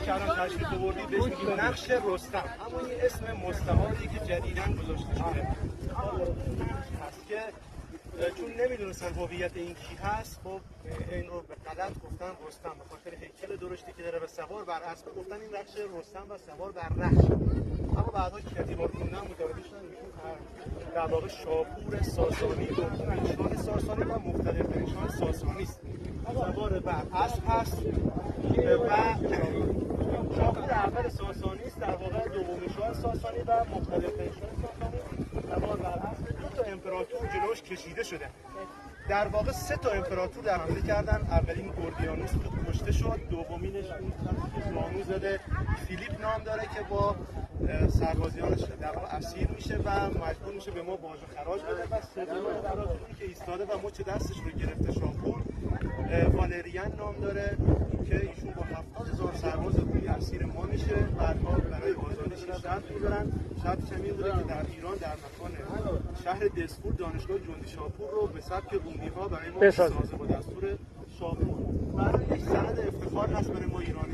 که الان تشریف آوردید بهش میگیم نقش رستم، اما این اسم مستعاری که جدیداً گذاشته شده هست که چون نمیدونستن هویت این کی هست، خب این رو به غلط گفتن رستم به خاطر هیکل درشتی که داره و سوار بر اسب، گفتن این نقش رستم و سوار بر رخش. اما بعدا که کتیبا رو خوندن متوجه شدن ایشون در واقع شاپور ساسانی دومین شاه ساسانی و مقتدرترین شاه ساسانی است. سوار بر اسب هست و شاپور اول ساسانی است، در واقع دومین شاه ساسانی و مقتدرترین شاه ساسانی. سوار بر اسب، دو تا امپراتور جلوش کشیده شده. در واقع سه تا امپراتور در حمله کردن. اولین گوردیانوس که کشته شد، دومینش اون زانو زده فیلیپ نام داره که با سربازیانش در واقع اسیر میشه و مجبور میشه به ما باج و خراج بده. و سومین امپراتوری که ایستاده و مچ دستش رو گرفته شاپور، والریان نام داره که ایشون با 70,000 سرباز رومی اسیر ما میشه. بعدها برای آزادیش شرط میذارن. شرطش هم این بوده که در ایران در مکان شهر دسپور دانشگاه جندی شاپور رو به سبک رومی‌ها برای ما بسازه با دستور شاپور. برای یک سند افتخار هست برای ما ایرانی